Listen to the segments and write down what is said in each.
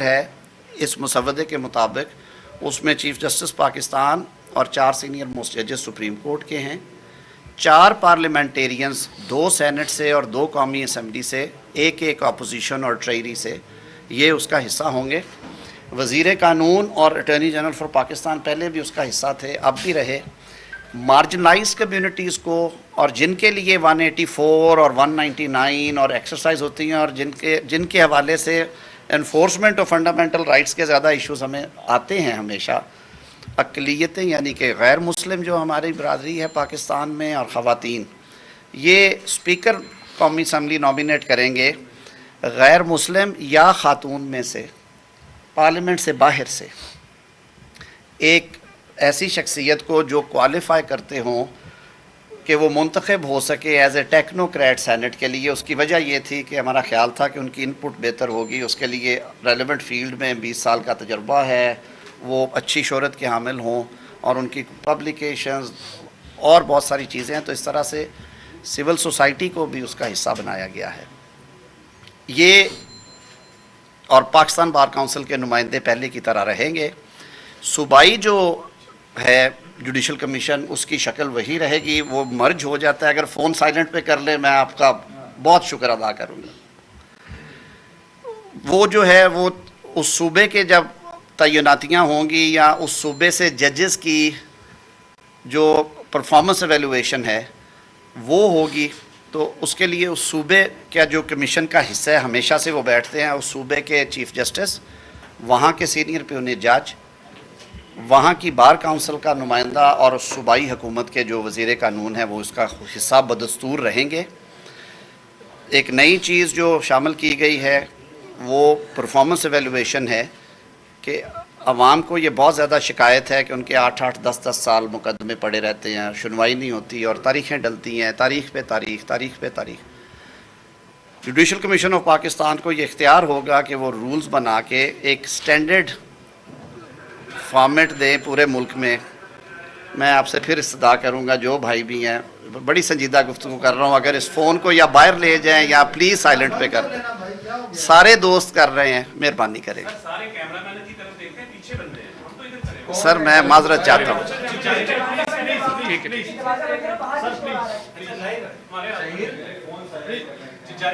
Panel ہے اس مسودے کے مطابق، اس میں چیف جسٹس پاکستان اور 4 سینئر موسٹ ججز سپریم کورٹ کے ہیں، 4 پارلیمنٹیرینز، 2 سینٹ سے اور 2 قومی اسمبلی سے، ایک اپوزیشن اور ٹریری سے، یہ اس کا حصہ ہوں گے۔ وزیر قانون اور اٹارنی جنرل فار پاکستان پہلے بھی اس کا حصہ تھے، اب بھی رہے۔ مارجنلائز کمیونٹیز کو، اور جن کے لیے 184 اور 199 اور ایکسرسائز ہوتی ہیں، اور جن کے حوالے سے انفورسمنٹ آف فنڈامنٹل رائٹس کے زیادہ ایشوز ہمیں آتے ہیں ہمیشہ، اقلیتیں یعنی کہ غیر مسلم جو ہماری برادری ہے پاکستان میں، اور خواتین، یہ اسپیکر قومی اسمبلی نامینیٹ کریں گے غیر مسلم یا خاتون میں سے، پارلیمنٹ سے باہر سے ایک ایسی شخصیت کو جو کوالیفائی کرتے ہوں کہ وہ منتخب ہو سکے ایز اے ٹیکنوکریٹ سینٹ کے لیے۔ اس کی وجہ یہ تھی کہ ہمارا خیال تھا کہ ان کی انپٹ بہتر ہوگی، اس کے لیے ریلیونٹ فیلڈ میں 20 سال کا تجربہ ہے، وہ اچھی شہرت کے حامل ہوں، اور ان کی پبلیکیشنز اور بہت ساری چیزیں ہیں، تو اس طرح سے سول سوسائٹی کو بھی اس کا حصہ بنایا گیا ہے۔ یہ اور پاکستان بار کونسل کے نمائندے پہلے کی طرح رہیں گے۔ صوبائی جو ہے جوڈیشل کمیشن، اس کی شکل وہی رہے گی، وہ مرج ہو جاتا ہے۔ اگر فون سائلنٹ پہ کر لیں میں آپ کا بہت شکر ادا کروں گا۔ وہ جو ہے وہ اس صوبے کے جب تعیناتیاں ہوں گی، یا اس صوبے سے ججز کی جو پرفارمنس ایویلویشن ہے وہ ہوگی، تو اس کے لیے اس صوبے کا جو کمیشن کا حصہ ہے، ہمیشہ سے وہ بیٹھتے ہیں اس صوبے کے چیف جسٹس، وہاں کے سینئر پیونی جج، وہاں کی بار کونسل کا نمائندہ، اور صوبائی حکومت کے جو وزیر قانون ہے وہ اس کا حصہ بدستور رہیں گے۔ ایک نئی چیز جو شامل کی گئی ہے وہ پرفارمنس ایویلویشن ہے، کہ عوام کو یہ بہت زیادہ شکایت ہے کہ ان کے 8 10 سال مقدمے پڑے رہتے ہیں، سنوائی نہیں ہوتی، اور تاریخیں ڈلتی ہیں، تاریخ پہ تاریخ۔ جوڈیشل کمیشن آف پاکستان کو یہ اختیار ہوگا کہ وہ رولز بنا کے ایک سٹینڈرڈ فارمیٹ دیں پورے ملک میں۔ میں آپ سے پھر استدعا کروں گا، جو بھائی بھی ہیں، بڑی سنجیدہ گفتگو کر رہا ہوں، اگر اس فون کو یا باہر لے جائیں یا پلیز سائلنٹ پہ کر دیں۔ سارے دوست کر رہے ہیں، مہربانی کریں۔ سر میں معذرت چاہتا ہوں۔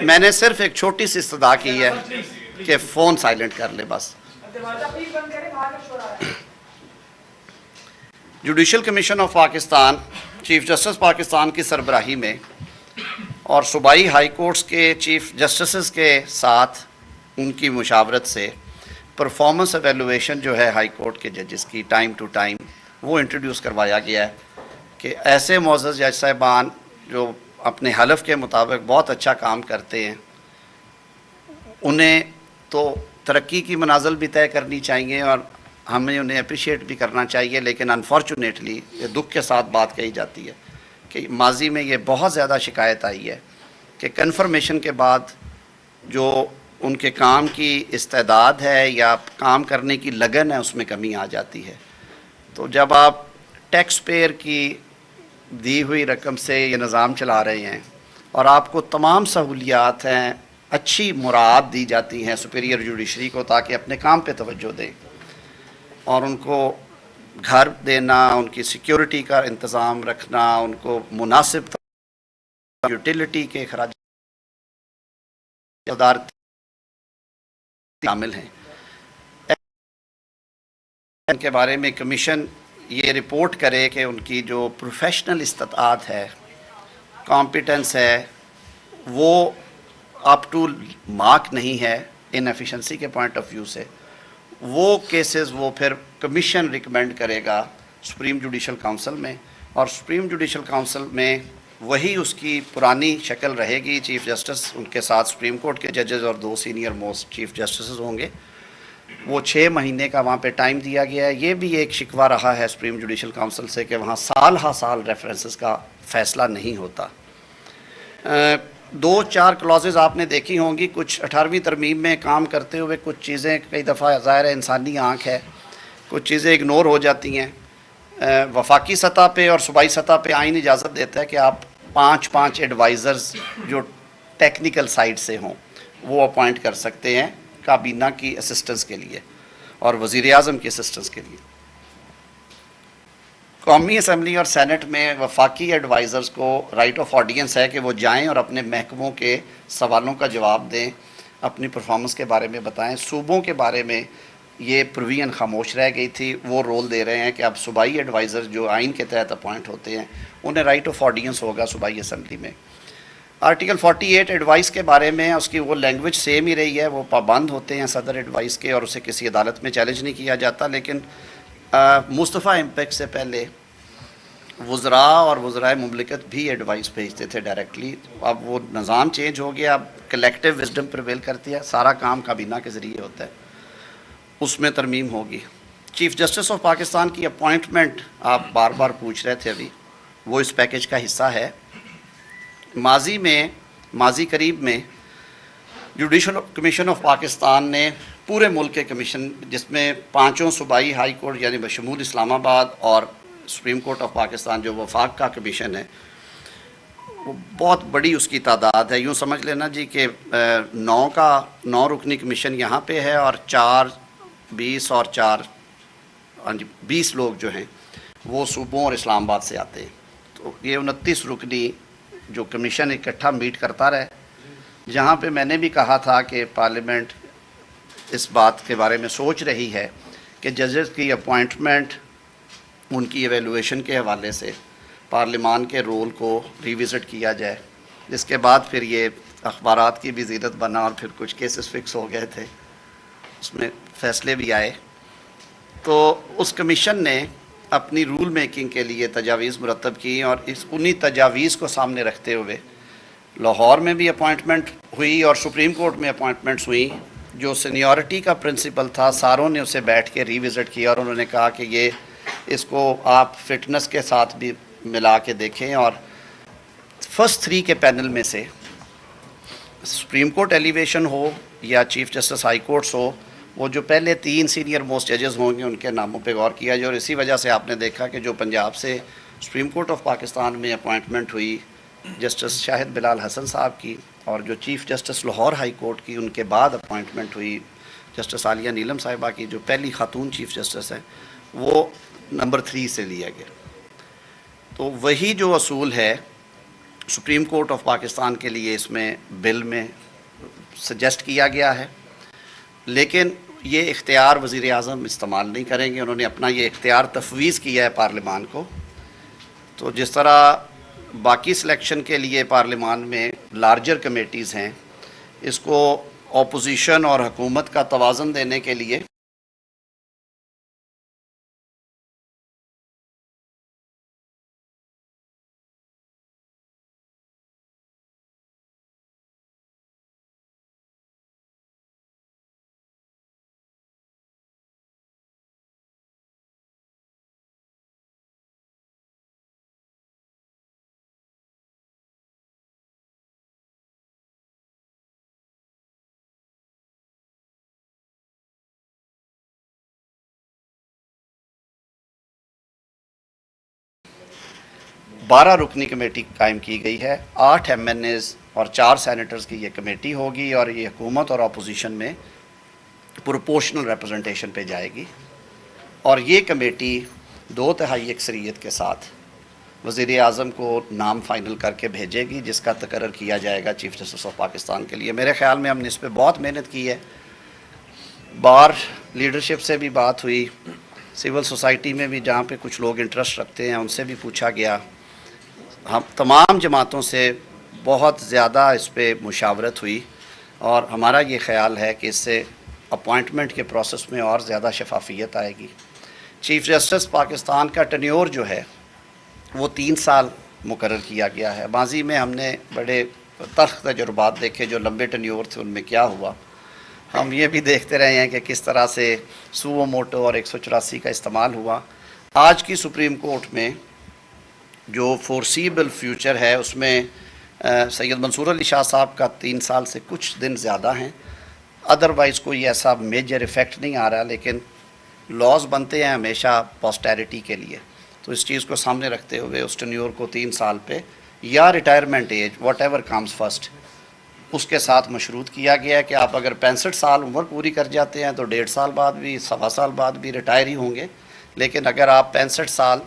میں نے صرف ایک چھوٹی سی استدعا کی ہے کہ فون سائلنٹ کر لے بس۔ Judicial commission of Pakistan chief justice Pakistan کی سربراہی میں اور صوبائی ہائی کورٹس کے چیف جسٹسز کے ساتھ ان کی مشاورت سے پرفارمنس ایویلویشن جو ہے ہائی کورٹ کے ججز کی ٹائم ٹو ٹائم وہ انٹروڈیوس کروایا گیا ہے، کہ ایسے معزز جج صاحبان جو اپنے حلف کے مطابق بہت اچھا کام کرتے ہیں، انہیں تو ترقی کی منازل بھی طے کرنی چاہیے، اور ہمیں انہیں اپریشیٹ بھی کرنا چاہیے، لیکن انفارچونیٹلی یہ دکھ کے ساتھ بات کہی جاتی ہے کہ ماضی میں یہ بہت زیادہ شکایت آئی ہے کہ کنفرمیشن کے بعد جو ان کے کام کی استعداد ہے یا کام کرنے کی لگن ہے اس میں کمی آ جاتی ہے۔ تو جب آپ ٹیکس پیئر کی دی ہوئی رقم سے یہ نظام چلا رہے ہیں، اور آپ کو تمام سہولیات ہیں، اچھی مراعات دی جاتی ہیں سپیریئر جوڈیشری کو تاکہ اپنے کام پہ توجہ دیں، اور ان کو گھر دینا، ان کی سیکیورٹی کا انتظام رکھنا، ان کو مناسب یوٹیلیٹی کے اخراجات شامل ہیں۔ ان کے بارے میں کمیشن یہ رپورٹ کرے کہ ان کی جو پروفیشنل استطاعت ہے، کمپیٹنس ہے، وہ اپ ٹو مارک نہیں ہے ان ایفیشنسی کے پوائنٹ آف ویو سے، وہ کیسز وہ پھر کمیشن ریکمینڈ کرے گا سپریم جوڈیشل کونسل میں، اور سپریم جوڈیشل کونسل میں وہی اس کی پرانی شکل رہے گی، چیف جسٹس، ان کے ساتھ سپریم کورٹ کے ججز اور 2 سینئر موسٹ چیف جسٹسز ہوں گے۔ وہ 6 مہینے کا وہاں پہ ٹائم دیا گیا ہے۔ یہ بھی ایک شکوہ رہا ہے سپریم جوڈیشل کونسل سے کہ وہاں سال ہا سال ریفرنسز کا فیصلہ نہیں ہوتا۔ 2-4 کلازز آپ نے دیکھی ہوں گی، کچھ 18ویں ترمیم میں کام کرتے ہوئے کچھ چیزیں کئی دفعہ ظاہر ہے انسانی آنکھ ہے، کچھ چیزیں اگنور ہو جاتی ہیں۔ وفاقی سطح پہ اور صوبائی سطح پہ آئین اجازت دیتا ہے کہ آپ 5 ایڈوائزرز جو ٹیکنیکل سائٹ سے ہوں وہ اپوائنٹ کر سکتے ہیں کابینہ کی اسسٹنس کے لیے اور وزیر اعظم کی اسسٹنس کے لیے۔ قومی اسمبلی اور سینٹ میں وفاقی ایڈوائزرز کو رائٹ آف آڈینس ہے کہ وہ جائیں اور اپنے محکموں کے سوالوں کا جواب دیں، اپنی پرفارمنس کے بارے میں بتائیں۔ صوبوں کے بارے میں یہ پروین خاموش رہ گئی تھی، وہ رول دے رہے ہیں کہ اب صوبائی ایڈوائزر جو آئین کے تحت اپوائنٹ ہوتے ہیں انہیں رائٹ آف آڈینس ہوگا صوبائی اسمبلی میں۔ آرٹیکل 48 ایڈوائس کے بارے میں اس کی وہ لینگویج سیم ہی رہی ہے، وہ پابند ہوتے ہیں صدر ایڈوائس کے اور اسے کسی عدالت میں چیلنج نہیں کیا جاتا، لیکن مصطفیٰ امپیکٹ سے پہلے وزراء اور وزرائے مملکت بھی ایڈوائس بھیجتے تھے ڈائریکٹلی۔ اب وہ نظام چینج ہو گیا، اب کلیکٹیو وزڈم پریویل کرتی ہے، سارا کام کابینہ کے ذریعے ہوتا ہے، اس میں ترمیم ہوگی۔ چیف جسٹس آف پاکستان کی اپوائنٹمنٹ آپ بار بار پوچھ رہے تھے، ابھی وہ اس پیکیج کا حصہ ہے۔ ماضی قریب میں جوڈیشل کمیشن آف پاکستان نے پورے ملک کے کمیشن، جس میں 5 صوبائی ہائی کورٹ یعنی بشمول اسلام آباد اور سپریم کورٹ آف پاکستان جو وفاق کا کمیشن ہے، وہ بہت بڑی اس کی تعداد ہے۔ یوں سمجھ لینا جی کہ 9 رکنی کمیشن یہاں پہ ہے اور 20 اور 20 لوگ جو ہیں وہ صوبوں اور اسلام آباد سے آتے ہیں۔ تو یہ 29 رکنی جو کمیشن اکٹھا میٹ کرتا رہے، جہاں پہ میں نے بھی کہا تھا کہ پارلیمنٹ اس بات کے بارے میں سوچ رہی ہے کہ ججز کی اپوائنٹمنٹ، ان کی ایویلویشن کے حوالے سے پارلیمان کے رول کو ریوزٹ کیا جائے، جس کے بعد پھر یہ اخبارات کی بھی زینت بنا اور پھر کچھ کیسز فکس ہو گئے تھے، اس میں فیصلے بھی آئے۔ تو اس کمیشن نے اپنی رول میکنگ کے لیے تجاویز مرتب کی اور انہی تجاویز کو سامنے رکھتے ہوئے لاہور میں بھی اپوائنٹمنٹ ہوئی اور سپریم کورٹ میں اپوائنٹمنٹس ہوئیں۔ جو سینیورٹی کا پرنسپل تھا، ساروں نے اسے بیٹھ کے ریوزٹ کیا اور انہوں نے کہا کہ اس کو آپ فٹنس کے ساتھ بھی ملا کے دیکھیں، اور فرسٹ 3 کے پینل میں سے سپریم کورٹ ایلیویشن ہو یا چیف جسٹس ہائی کورٹس ہو، وہ جو پہلے 3 سینئر موسٹ ججز ہوں گے ان کے ناموں پہ غور کیا جائے۔ اور اسی وجہ سے آپ نے دیکھا کہ جو پنجاب سے سپریم کورٹ آف پاکستان میں اپوائنٹمنٹ ہوئی جسٹس شاہد بلال حسن صاحب کی، اور جو chief justice Lahore high court کی ان کے بعد اپوائنٹمنٹ ہوئی جسٹس عالیہ نیلم صاحبہ کی، جو پہلی خاتون چیف جسٹس ہیں، وہ نمبر 3 سے لیا گیا۔ تو وہی جو اصول ہے سپریم کورٹ آف پاکستان کے لیے اس میں بل میں سجیسٹ کیا گیا ہے، لیکن یہ اختیار وزیر اعظم استعمال نہیں کریں گے، انہوں نے اپنا یہ اختیار تفویض کیا ہے پارلیمان کو۔ تو جس طرح باقی سلیکشن کے لیے پارلیمان میں لارجر کمیٹیز ہیں، اس کو اپوزیشن اور حکومت کا توازن دینے کے لیے بارہ رکنی کمیٹی قائم کی گئی ہے، 8 MNAs اور 4 سینیٹرز کی یہ کمیٹی ہوگی، اور یہ حکومت اور اپوزیشن میں پروپورشنل ریپرزنٹیشن پہ جائے گی، اور یہ کمیٹی 2/3 اکثریت کے ساتھ وزیر اعظم کو نام فائنل کر کے بھیجے گی، جس کا تقرر کیا جائے گا چیف جسٹس آف پاکستان کے لیے۔ میرے خیال میں ہم نے اس پہ بہت محنت کی ہے، بار لیڈرشپ سے بھی بات ہوئی، سول سوسائٹی میں بھی جہاں پہ کچھ لوگ انٹرسٹ رکھتے ہیں ان سے بھی پوچھا گیا، ہم تمام جماعتوں سے بہت زیادہ اس پہ مشاورت ہوئی، اور ہمارا یہ خیال ہے کہ اس سے اپوائنٹمنٹ کے پروسیس میں اور زیادہ شفافیت آئے گی۔ چیف جسٹس پاکستان کا ٹینیور جو ہے وہ 3 سال مقرر کیا گیا ہے۔ ماضی میں ہم نے بڑے تلخ تجربات دیکھے، جو لمبے ٹینیور تھے ان میں کیا ہوا۔ ہم یہ بھی دیکھتے رہے ہیں کہ کس طرح سے سوو موٹو اور 184 کا استعمال ہوا۔ آج کی سپریم کورٹ میں جو فورسیبل فیوچر ہے اس میں سید منصور علی شاہ صاحب کا 3 سال سے کچھ دن زیادہ ہیں، ادروائز کوئی ایسا میجر ایفیکٹ نہیں آ رہا، لیکن لاز بنتے ہیں ہمیشہ پوسٹیریٹی کے لیے، تو اس چیز کو سامنے رکھتے ہوئے اس ٹینیور کو 3 سال پہ یا retirement age whatever comes first اس کے ساتھ مشروط کیا گیا ہے کہ آپ اگر 65 سال عمر پوری کر جاتے ہیں تو 1.5 سال بعد بھی 1.25 سال بعد بھی ریٹائر ہی ہوں گے، لیکن اگر آپ 65 سال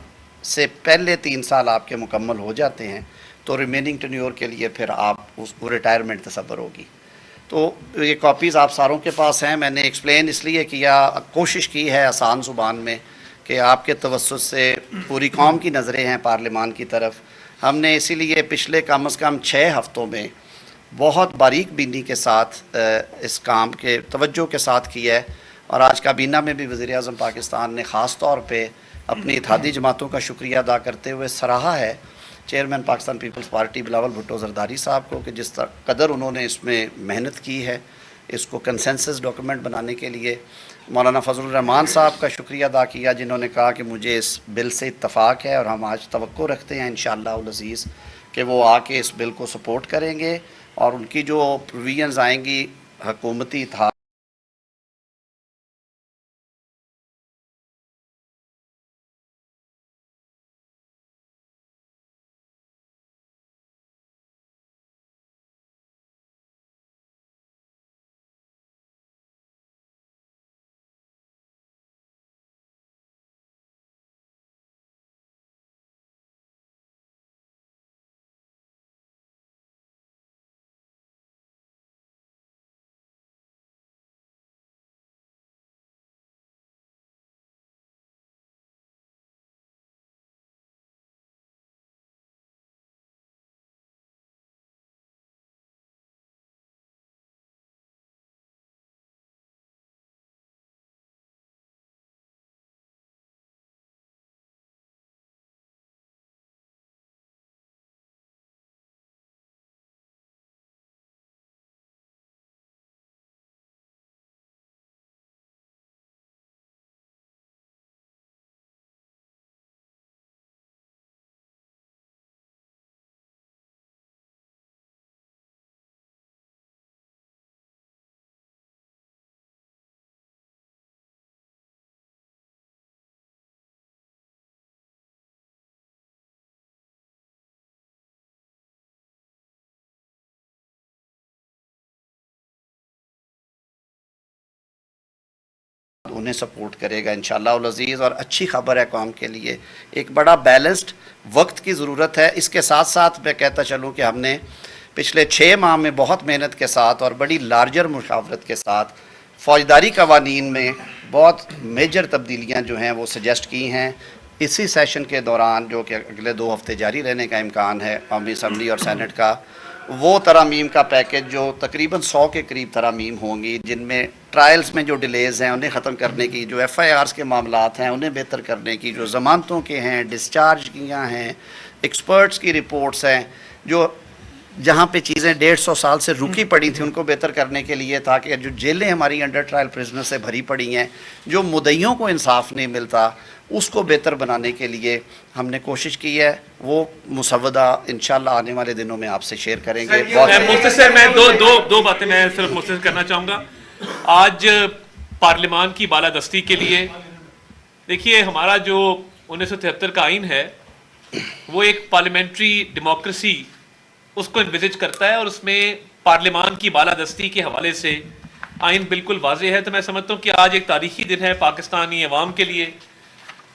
سے پہلے 3 سال آپ کے مکمل ہو جاتے ہیں تو ریمیننگ ٹینیور کے لیے پھر آپ اس کو ریٹائرمنٹ تصور ہوگی۔ تو یہ کاپیز آپ ساروں کے پاس ہیں۔ میں نے ایکسپلین اس لیے کیا، کوشش کی ہے آسان زبان میں کہ آپ کے توسط سے پوری قوم کی نظریں ہیں پارلیمان کی طرف۔ ہم نے اسی لیے پچھلے کم از کم 6 ہفتوں میں بہت باریک بینی کے ساتھ اس کام کے توجہ کے ساتھ کیا ہے، اور آج کابینہ میں بھی وزیر اعظم پاکستان نے خاص طور پہ اپنی اتحادی جماعتوں کا شکریہ ادا کرتے ہوئے سراہا ہے چیئرمین پاکستان پیپلز پارٹی بلاول بھٹو زرداری صاحب کو کہ جس قدر انہوں نے اس میں محنت کی ہے اس کو کنسنسس ڈاکیومنٹ بنانے کے لیے۔ مولانا فضل الرحمان صاحب کا شکریہ ادا کیا جنہوں نے کہا کہ مجھے اس بل سے اتفاق ہے، اور ہم آج توقع رکھتے ہیں انشاءاللہ العزیز کہ وہ آ کے اس بل کو سپورٹ کریں گے، اور ان کی جو پروویژنز آئیں گی حکومتی اتحاد انہیں سپورٹ کرے گا انشاءاللہ العزیز، اور اچھی خبر ہے قوم کے لیے۔ ایک بڑا بیلنسڈ وقت کی ضرورت ہے۔ اس کے ساتھ ساتھ میں کہتا چلوں کہ ہم نے پچھلے 6 ماہ میں بہت محنت کے ساتھ اور بڑی لارجر مشاورت کے ساتھ فوجداری قوانین میں بہت میجر تبدیلیاں جو ہیں وہ سجیسٹ کی ہیں۔ اسی سیشن کے دوران جو کہ اگلے 2 ہفتے جاری رہنے کا امکان ہے قومی اسمبلی اور سینٹ کا، وہ ترامیم کا پیکج جو تقریباً 100 کے قریب ترامیم ہوں گی، جن میں ٹرائلز میں جو ڈیلیز ہیں انہیں ختم کرنے کی، جو ایف آئی آرز کے معاملات ہیں انہیں بہتر کرنے کی، جو ضمانتوں کے ہیں، ڈسچارج کیاں ہیں، ایکسپرٹس کی رپورٹس ہیں، جو جہاں پہ چیزیں 150 سال سے رکی پڑی تھیں ان کو بہتر کرنے کے لیے، تاکہ جو جیلیں ہماری انڈر ٹرائل پرزنر سے بھری پڑی ہیں، جو مدعیوں کو انصاف نہیں ملتا، اس کو بہتر بنانے کے لیے ہم نے کوشش کی ہے۔ وہ مسودہ انشاءاللہ آنے والے دنوں میں آپ سے شیئر کریں گے۔ مختصر میں دو باتیں میں صرف مختصر کرنا چاہوں گا۔ آج پارلیمان کی بالادستی کے لیے دیکھیے، ہمارا جو 1973 کا آئین ہے وہ ایک پارلیمنٹری ڈیموکریسی اس کو انویزج کرتا ہے، اور اس میں پارلیمان کی بالادستی کے حوالے سے آئین بالکل واضح ہے۔ تو میں سمجھتا ہوں کہ آج ایک تاریخی دن ہے پاکستانی عوام کے لیے،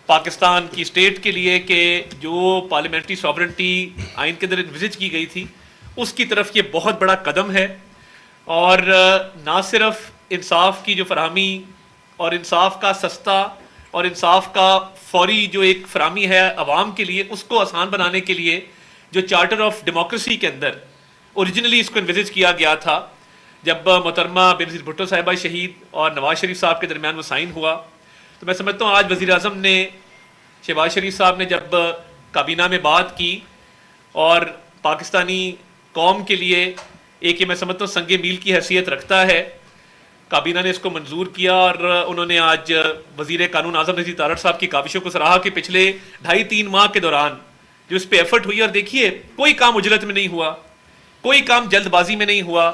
پاکستان کی اسٹیٹ کے لیے، کہ جو پارلیمنٹری سوورنٹی آئین کے اندر انویزج کی گئی تھی اس کی طرف یہ بہت بڑا قدم ہے، اور نہ صرف انصاف کی جو فراہمی اور انصاف کا سستا اور انصاف کا فوری جو ایک فراہمی ہے عوام کے لیے، اس کو آسان بنانے کے لیے جو چارٹر آف ڈیموکریسی کے اندر اوریجنلی اس کو انویزج کیا گیا تھا، جب محترمہ بینظیر بھٹو صاحبہ شہید اور نواز شریف صاحب کے درمیان وہ سائن ہوا، تو میں سمجھتا ہوں آج وزیر اعظم نے، شہباز شریف صاحب نے جب کابینہ میں بات کی اور پاکستانی قوم کے لیے ایک یہ میں سمجھتا ہوں سنگ میل کی حیثیت رکھتا ہے، کابینہ نے اس کو منظور کیا، اور انہوں نے آج وزیر قانون اعظم نذیر تارڑ صاحب کی کاوشوں کو سراہا کہ پچھلے 2.5-3 ماہ کے دوران جو اس پہ ایفرٹ ہوئی، اور دیکھیے کوئی کام عجلت میں نہیں ہوا، کوئی کام جلد بازی میں نہیں ہوا،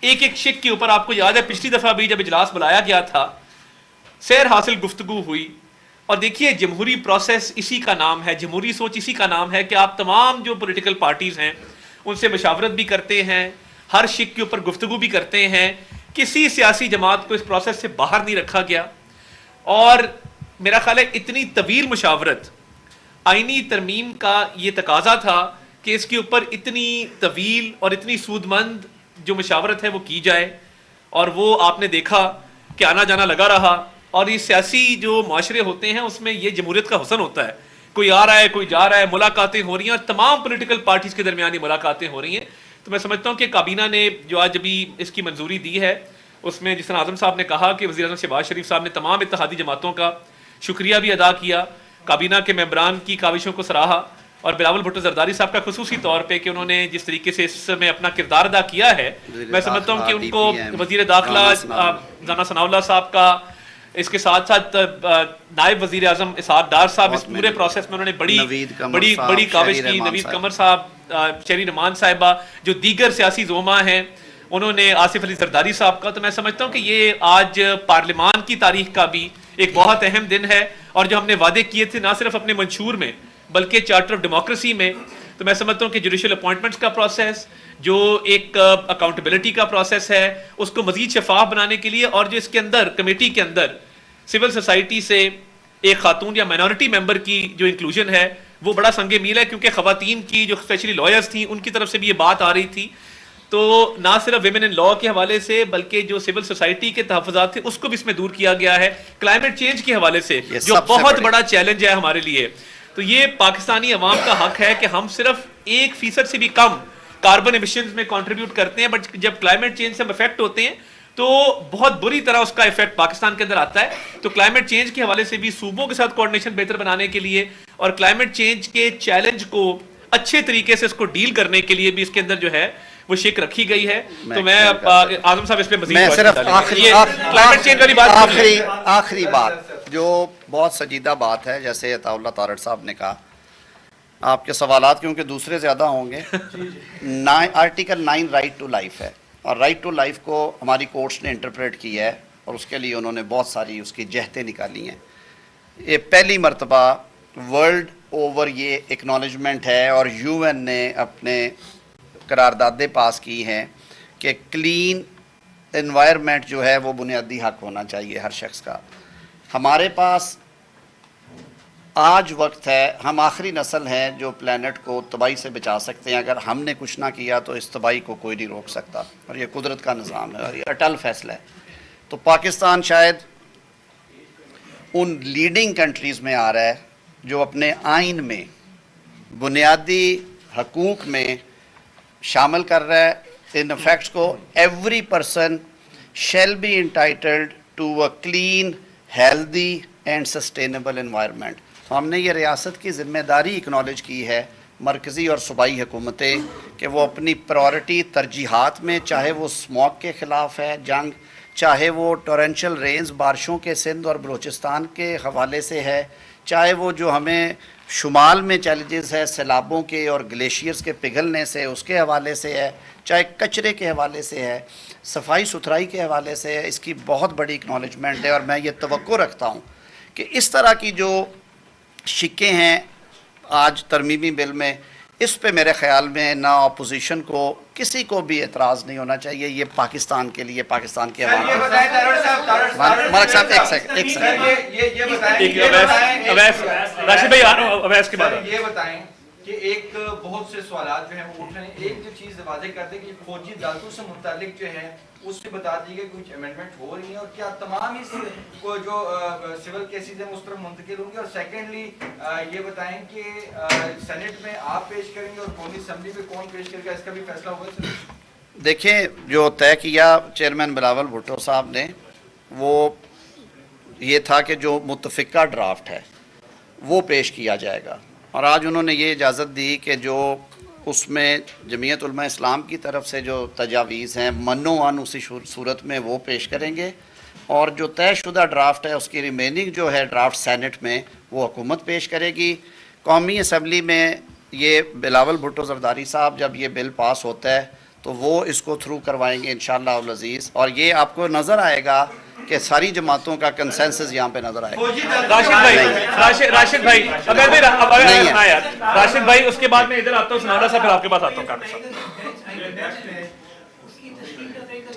ایک ایک شک کے اوپر آپ کو یاد ہے پچھلی دفعہ بھی جب اجلاس بلایا گیا تھا سیر حاصل گفتگو ہوئی، اور دیکھیے جمہوری پروسیس اسی کا نام ہے، جمہوری سوچ اسی کا نام ہے کہ آپ تمام جو پولیٹیکل پارٹیز ہیں ان سے مشاورت بھی کرتے ہیں، ہر شک کے اوپر گفتگو بھی کرتے ہیں. کسی سیاسی جماعت کو اس پروسیس سے باہر نہیں رکھا گیا, اور میرا خیال ہے اتنی طویل مشاورت, آئینی ترمیم کا یہ تقاضا تھا کہ اس کے اوپر اتنی طویل اور اتنی سود مند جو مشاورت ہے وہ کی جائے, اور وہ آپ نے دیکھا کہ آنا جانا لگا رہا. اور یہ سیاسی جو معاشرے ہوتے ہیں اس میں یہ جمہوریت کا حسن ہوتا ہے, کوئی آ رہا ہے کوئی جا رہا ہے, ملاقاتیں ہو رہی ہیں, اور تمام پولیٹیکل پارٹیز کے درمیان یہ ملاقاتیں ہو رہی ہیں. تو میں سمجھتا ہوں کہ کابینہ نے جو آج ابھی اس کی منظوری دی ہے, اس میں جس طرح اعظم صاحب نے کہا کہ وزیر اعظم شہباز شریف صاحب نے تمام اتحادی جماعتوں کا شکریہ بھی ادا کیا, کابینہ کے ممبران کی کاوشوں کو سراہا, اور بلاول بھٹو زرداری صاحب کا خصوصی طور پہ کہ انہوں نے جس طریقے سے اس میں اپنا کردار ادا کیا ہے, میں سمجھتا ہوں کہ ان کو وزیر داخلہ رانا ثناء اللہ صاحب کا, اس کے ساتھ ساتھ نائب وزیر اعظم اسحاق ڈار صاحب اس پورے پروسیس میں انہوں نے بڑی کاوش کی, نوید قمر صاحب, شہری رحمان صاحبہ, جو دیگر سیاسی زعما ہیں, انہوں نے آصف علی زرداری صاحب کا. تو میں سمجھتا ہوں کہ یہ آج پارلیمان کی تاریخ کا بھی ایک بہت اہم دن ہے, اور جو ہم نے وعدے کیے تھے نہ صرف اپنے منشور میں بلکہ چارٹر آف ڈیموکریسی میں, تو میں سمجھتا ہوں کہ جوڈیشل اپوائنٹمنٹس کا پروسیس, جو ایک اکاؤنٹیبلٹی کا پروسیس ہے, اس کو مزید شفاف بنانے کے لیے, اور جو اس کے اندر کمیٹی کے اندر سول سوسائٹی سے ایک خاتون یا مائنورٹی ممبر کی جو انکلوژن ہے وہ بڑا سنگ میل ہے, کیونکہ خواتین کی جو اسپیشلی لائرز تھیں ان کی طرف سے بھی یہ بات آ رہی تھی. تو نہ صرف ویمن ان لاء کے حوالے سے بلکہ جو سول سوسائٹی کے تحفظات تھے اس کو بھی اس میں دور کیا گیا ہے, کلائمیٹ چینج کے حوالے سے جو بہت بڑا چیلنج ہے ہمارے لیے. تو یہ پاکستانی عوام کا حق ہے کہ ہم صرف 1% سے بھی کم کاربن ایمیشنز میں کنٹریبیوٹ کرتے ہیں, بٹ جب کلائمیٹ چینج سے ہم افیکٹ ہوتے ہیں تو بہت بری طرح اس کا ایفیکٹ پاکستان کے اندر آتا ہے. تو کلائمیٹ چینج کے حوالے سے بھی صوبوں کے ساتھ کوارڈینیشن بہتر بنانے کے لیے, اور کلائمیٹ چینج کے چیلنج کو اچھے طریقے سے اس کو ڈیل کرنے کے لیے بھی اس کے اندر جو ہے وہ شک رکھی گئی ہے. تو میں اعظم صاحب اس پہ مزید کلائمیٹ چینج والی بات, آخری بات جو بہت سجیدہ بات ہے, جیسے عطا اللہ تارڑ صاحب نے کہا, آپ کے سوالات کیونکہ دوسرے زیادہ ہوں گے. آرٹیکل 9 رائٹ ٹو لائف ہے, اور رائٹ ٹو لائف کو ہماری کورٹس نے انٹرپریٹ کیا ہے, اور اس کے لیے انہوں نے بہت ساری اس کی جہتیں نکالی ہیں. یہ پہلی مرتبہ ورلڈ اوور یہ اکنالجمنٹ ہے, اور یو این نے اپنے قراردادیں پاس کی ہیں کہ کلین انوائرمنٹ جو ہے وہ بنیادی حق ہونا چاہیے ہر شخص کا. ہمارے پاس آج وقت ہے, ہم آخری نسل ہیں جو پلانٹ کو تباہی سے بچا سکتے ہیں. اگر ہم نے کچھ نہ کیا تو اس تباہی کو کوئی نہیں روک سکتا, اور یہ قدرت کا نظام ہے, اور یہ اٹل فیصلہ ہے. تو پاکستان شاید ان لیڈنگ کنٹریز میں آ رہا ہے جو اپنے آئین میں بنیادی حقوق میں شامل کر رہا ہے ان افیکٹس کو. Every person shall be entitled to a clean, healthy and sustainable environment. تو ہم نے یہ ریاست کی ذمہ داری اکنالج کی ہے, مرکزی اور صوبائی حکومتیں, کہ وہ اپنی پرائورٹی ترجیحات میں, چاہے وہ اسموک کے خلاف ہے جنگ, چاہے وہ ٹورنشل رینز بارشوں کے سندھ اور بلوچستان کے حوالے سے ہے, چاہے وہ جو ہمیں شمال میں چیلنجز ہے سیلابوں کے اور گلیشیئرز کے پگھلنے سے اس کے حوالے سے ہے, چاہے کچرے کے حوالے سے ہے, صفائی ستھرائی کے حوالے سے ہے, اس کی بہت بڑی اکنالجمنٹ ہے. اور میں یہ توقع رکھتا ہوں کہ اس طرح کی جو شکیں ہیں آج ترمیمی بل میں, اس پہ میرے خیال میں نہ اپوزیشن کو, کسی کو بھی اعتراض نہیں ہونا چاہیے. یہ پاکستان کے لیے, پاکستان کے عوام کے ملک صاحب ایک سیکنڈ راشد بھائی اویس کے بعد یہ بتائیں کہ ایک بہت سے سوالات جو ہیں وہ اٹھ رہے ہیں. ایک جو چیز واضح کرتے ہیں کہ فوجی عدالتوں سے متعلق جو ہے اس سے بتا دیجیے کہ کچھ امینڈمنٹ ہو رہی ہیں, اور کیا تمام اس کو جو سول کیسز ہیں اس طرف منتقل ہوں گے. اور سیکنڈلی یہ بتائیں کہ سینٹ میں آپ پیش کریں گے اور قومی اسمبلی میں کون پیش کرے گا, اس کا بھی فیصلہ ہوگا. دیکھیں, جو طے کیا چیئرمین بلاول بھٹو صاحب نے وہ یہ تھا کہ جو متفقہ ڈرافٹ ہے وہ پیش کیا جائے گا, اور آج انہوں نے یہ اجازت دی کہ جو اس میں جمعیت علماء اسلام کی طرف سے جو تجاویز ہیں منوان اسی صورت میں وہ پیش کریں گے, اور جو طے شدہ ڈرافٹ ہے اس کی ریمیننگ جو ہے ڈرافٹ سینٹ میں وہ حکومت پیش کرے گی. قومی اسمبلی میں یہ بلاول بھٹو زرداری صاحب جب یہ بل پاس ہوتا ہے تو وہ اس کو تھرو کروائیں گے انشاءاللہ العزیز, اور یہ آپ کو نظر آئے گا کہ ساری جماعتوں کا کنسنسس یہاں پہ نظر آئے گا. راشد بھائی راشد بھائی اس کے بعد میں ادھر آتا ہوں, سناڈا صاحب پھر آپ کے پاس آتا ہوں.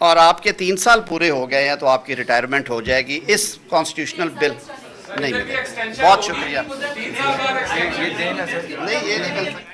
اور آپ کے 3 سال پورے ہو گئے ہیں تو آپ کی ریٹائرمنٹ ہو جائے گی. اس کانسٹیٹیوشنل بل نہیں ملے گا. بہت شکریہ. نہیں یہ نکل سکتا.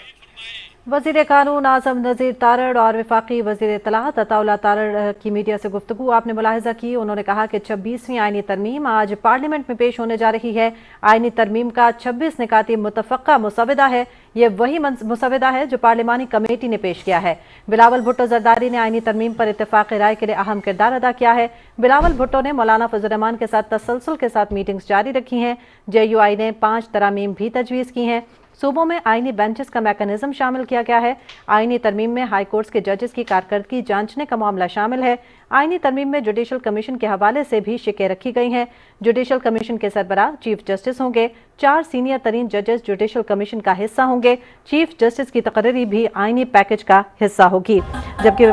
وزیر قانون اعظم نذیر تارڑ اور وفاقی وزیر اطلاعات عطا اللہ تارڑ کی میڈیا سے گفتگو آپ نے ملاحظہ کی. انہوں نے کہا کہ 26ویں آئینی ترمیم آج پارلیمنٹ میں پیش ہونے جا رہی ہے. آئینی ترمیم کا 26 نکاتی متفقہ مسودہ ہے. یہ وہی مسودہ ہے جو پارلیمانی کمیٹی نے پیش کیا ہے. بلاول بھٹو زرداری نے آئینی ترمیم پر اتفاق رائے کے لیے اہم کردار ادا کیا ہے. بلاول بھٹو نے مولانا فضل الرحمان کے ساتھ تسلسل کے ساتھ میٹنگز جاری رکھی ہیں. JUI نے 5 ترامیم بھی تجویز کی ہیں. صوبوں میں آئینی بینچز کا میکانزم شامل کیا گیا ہے. آئینی ترمیم میں ہائی کورٹس کے ججز کی کارکردگی جانچنے کا معاملہ شامل ہے. آئینی ترمیم میں جوڈیشل کمیشن کے حوالے سے بھی شقیں رکھی گئی ہیں. جوڈیشل کمیشن کے سربراہ چیف جسٹس ہوں گے. 4 سینئر ترین ججز جوڈیشل کمیشن کا حصہ ہوں گے. چیف جسٹس کی تقرری بھی آئینی پیکج کا حصہ ہوگی. جبکہ